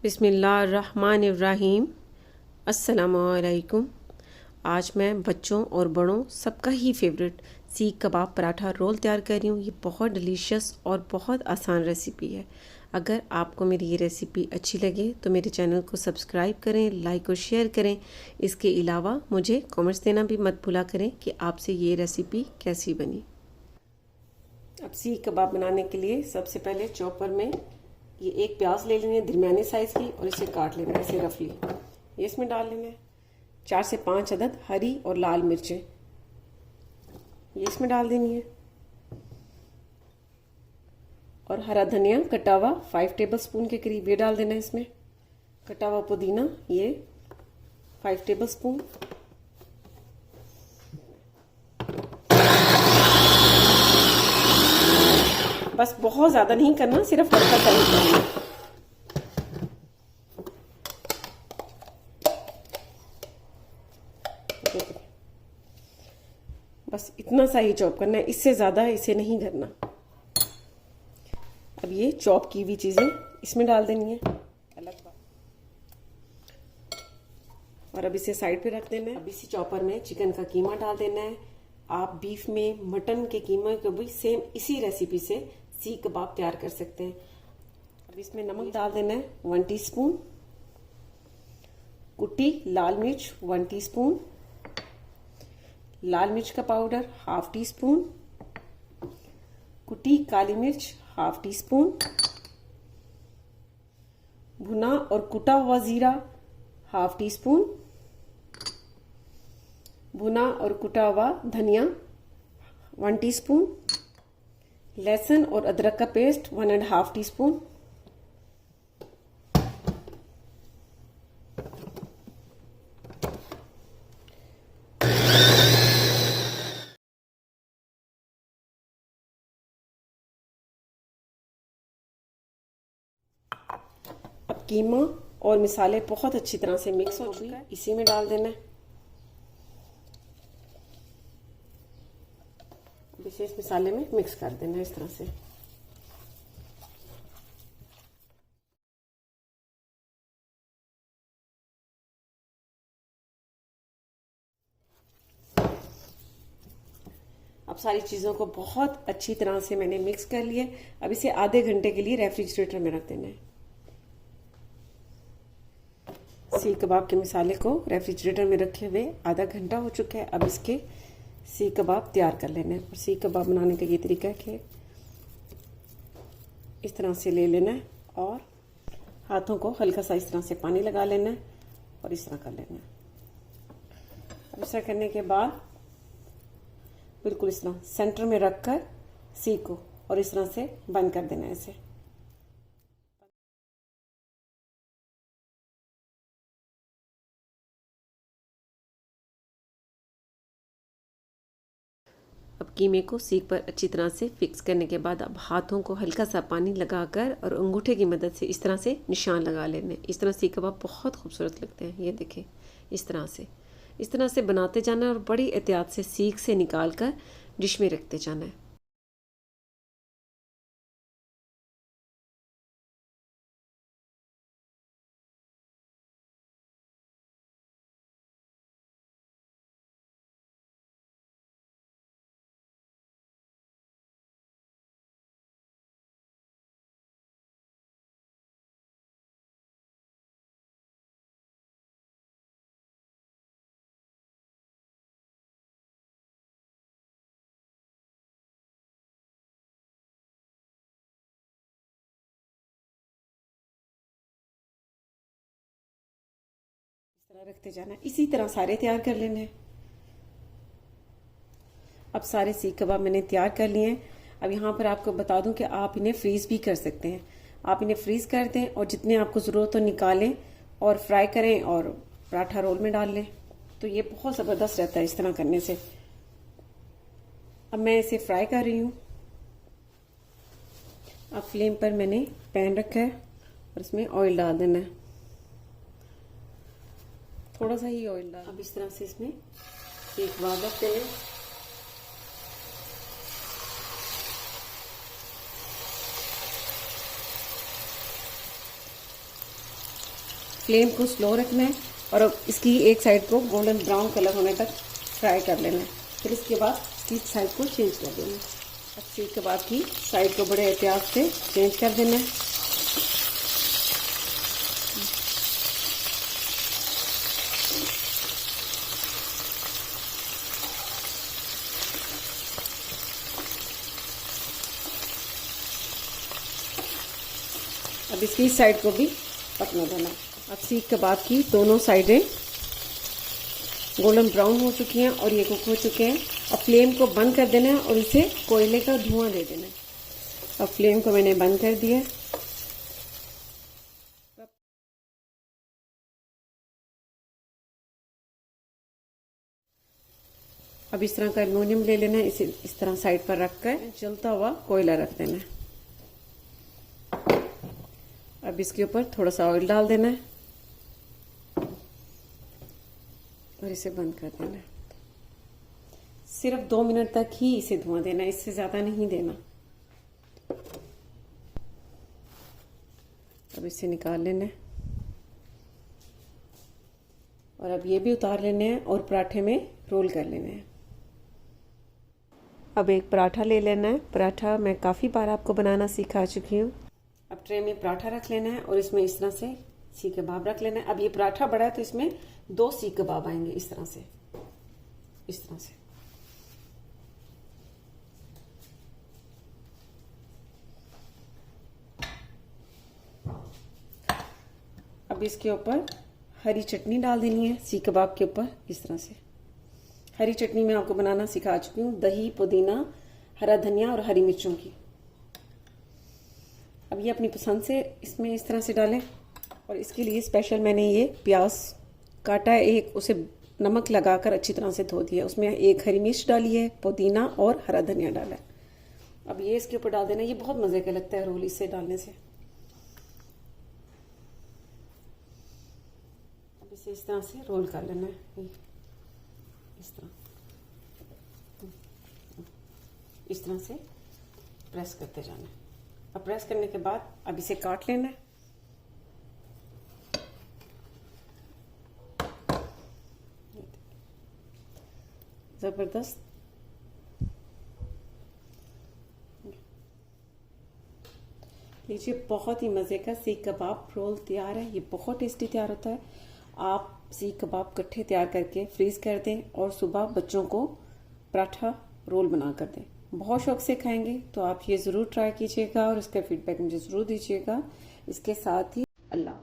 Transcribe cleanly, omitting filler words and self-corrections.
बिस्मिल्लाहिर्रहमानिर्रहीम। अस्सलामुअलैकुम। आज मैं बच्चों और बड़ों सबका ही फेवरेट सीख कबाब पराठा रोल तैयार कर रही हूँ। ये बहुत डिलीशियस और बहुत आसान रेसिपी है। अगर आपको मेरी ये रेसिपी अच्छी लगे तो मेरे चैनल को सब्सक्राइब करें, लाइक और शेयर करें। इसके अलावा मुझे कमेंट्स देना भी मत भूला करें कि आपसे ये रेसिपी कैसी बनी। अब सीख कबाब बनाने के लिए सबसे पहले चॉपर में ये एक प्याज ले लेनी है दरमियाने साइज़ की और इसे काट लेना है ऐसे रफली। ये इसमें डाल लेना है 4 से 5 अदद हरी और लाल मिर्चें, ये इसमें डाल देनी है। और हरा धनिया कटा हुआ 5 टेबलस्पून के करीब ये डाल देना है इसमें। कटा हुआ पुदीना ये 5 टेबलस्पून। बस बहुत ज़्यादा नहीं करना, सिर्फ हल्का सा ही करना। बस इतना सा ही चॉप करना है, इससे ज़्यादा इसे नहीं करना। अब ये चॉप की हुई चीज़ें इसमें डाल देनी है अलग बात। और अब इसे साइड पे रख देना है। अब इसी चॉपर में चिकन का कीमा डाल देना है। आप बीफ में मटन के कीमे को भी सेम इसी रेसिपी से सीख कबाब तैयार कर सकते हैं। अब इसमें नमक डाल देना है 1 टीस्पून, कुटी लाल मिर्च 1 टीस्पून, लाल मिर्च का पाउडर 1/2 टीस्पून, कुटी काली मिर्च 1/2 टीस्पून, भुना और कुटा हुआ जीरा 1/2 टीस्पून, भुना और कुटा हुआ धनिया 1 टीस्पून, लहसुन और अदरक का पेस्ट 1.5 टीस्पून, अब कीमा और मसाले बहुत अच्छी तरह से मिक्स हो चुके हैं, इसी में डाल देना है। इसे इस मसाले में मिक्स कर देना है इस तरह से। अब सारी चीज़ों को बहुत अच्छी तरह से मैंने मिक्स कर लिया। अब इसे आधे घंटे के लिए रेफ्रिजरेटर में रख देना है। सीख कबाब के मसाले को रेफ्रिजरेटर में रखे हुए आधा घंटा हो चुका है। अब इसके सीख कबाब तैयार कर लेना है। और सीख कबाब बनाने का ये तरीका है कि इस तरह से ले लेना है और हाथों को हल्का सा इस तरह से पानी लगा लेना है और इस तरह कर लेना है। इस तरह करने के बाद बिल्कुल इस तरह सेंटर में रखकर सीख को और इस तरह से बंद कर देना है इसे। अब कीमे को सीख पर अच्छी तरह से फिक्स करने के बाद अब हाथों को हल्का सा पानी लगाकर और अंगूठे की मदद से इस तरह से निशान लगा लेने। इस तरह सीख कबाब बहुत खूबसूरत लगते हैं। ये देखें इस तरह से बनाते जाना और बड़ी एहतियात से सीख से निकाल कर डिश में रखते जाना है। रखते जाना, इसी तरह सारे तैयार कर लेने हैं। अब सारे सीख कबाब मैंने तैयार कर लिए हैं। अब यहाँ पर आपको बता दूं कि आप इन्हें फ्रीज़ भी कर सकते हैं। आप इन्हें फ्रीज़ कर दें और जितने आपको ज़रूरत हो निकालें और फ्राई करें और पराठा रोल में डाल लें, तो ये बहुत ज़बरदस्त रहता है इस तरह करने से। अब मैं इसे फ्राई कर रही हूँ। अब फ्लेम पर मैंने पैन रखा है और इसमें ऑयल डाल देना है, थोड़ा सा ही ऑयल डाल। अब इस तरह से इसमें एक बार रखते हैं। फ्लेम को स्लो रखना है और अब इसकी एक साइड को गोल्डन ब्राउन कलर होने तक फ्राई कर लेना है। फिर इसके बाद इसकी साइड को चेंज कर देना है। अब सीख कबाब की साइड को बड़े एहतियात से चेंज कर देना है। अब इसकी साइड को भी पकने देना। अब सीख कबाब की दोनों साइडें गोल्डन ब्राउन हो चुकी हैं और ये कुक हो चुके हैं। अब फ्लेम को बंद कर देना है और इसे कोयले का धुआं दे देना है। अब फ्लेम को मैंने बंद कर दिया। अब इस तरह का एल्युमिनियम ले लेना है, इसे इस तरह साइड पर रख कर जलता हुआ कोयला रख देना है। अब इसके ऊपर थोड़ा सा ऑयल डाल देना है और इसे बंद कर देना है। सिर्फ 2 मिनट तक ही इसे धुआं देना है, इससे ज्यादा नहीं देना। अब इसे निकाल लेना है और अब ये भी उतार लेने हैं और पराठे में रोल कर लेने हैं। अब एक पराठा ले लेना है। पराठा मैं काफ़ी बार आपको बनाना सिखा चुकी हूँ। अब ट्रे में पराठा रख लेना है और इसमें इस तरह से सीख कबाब रख लेना है। अब ये पराठा बड़ा है तो इसमें 2 सीख कबाब आएंगे इस तरह से, इस तरह से। अब इसके ऊपर हरी चटनी डाल देनी है सीख कबाब के ऊपर इस तरह से। हरी चटनी मैं आपको बनाना सिखा चुकी हूँ, दही, पुदीना, हरा धनिया और हरी मिर्चों की। अब ये अपनी पसंद से इसमें इस तरह से डालें और इसके लिए स्पेशल मैंने ये प्याज काटा है एक, उसे नमक लगाकर अच्छी तरह से धो दिया। उसमें एक हरी मिर्च डाली है, पुदीना और हरा धनिया डाला है। अब ये इसके ऊपर डाल देना। ये बहुत मज़े का लगता है रोल इससे डालने से। अब इसे इस तरह से रोल कर लेना है, इस तरह से प्रेस करते जाना है। अब प्रेस करने के बाद अब इसे काट लेना है। जबरदस्त लीजिए, बहुत ही मज़े का सीख कबाब रोल तैयार है। ये बहुत टेस्टी तैयार होता है। आप सीख कबाब इकट्ठे तैयार करके फ्रीज कर दें और सुबह बच्चों को पराठा रोल बना कर दें। बहुत शौक से खाएंगे। तो आप ये ज़रूर ट्राई कीजिएगा और इसका फीडबैक मुझे ज़रूर दीजिएगा। इसके साथ ही अल्लाह।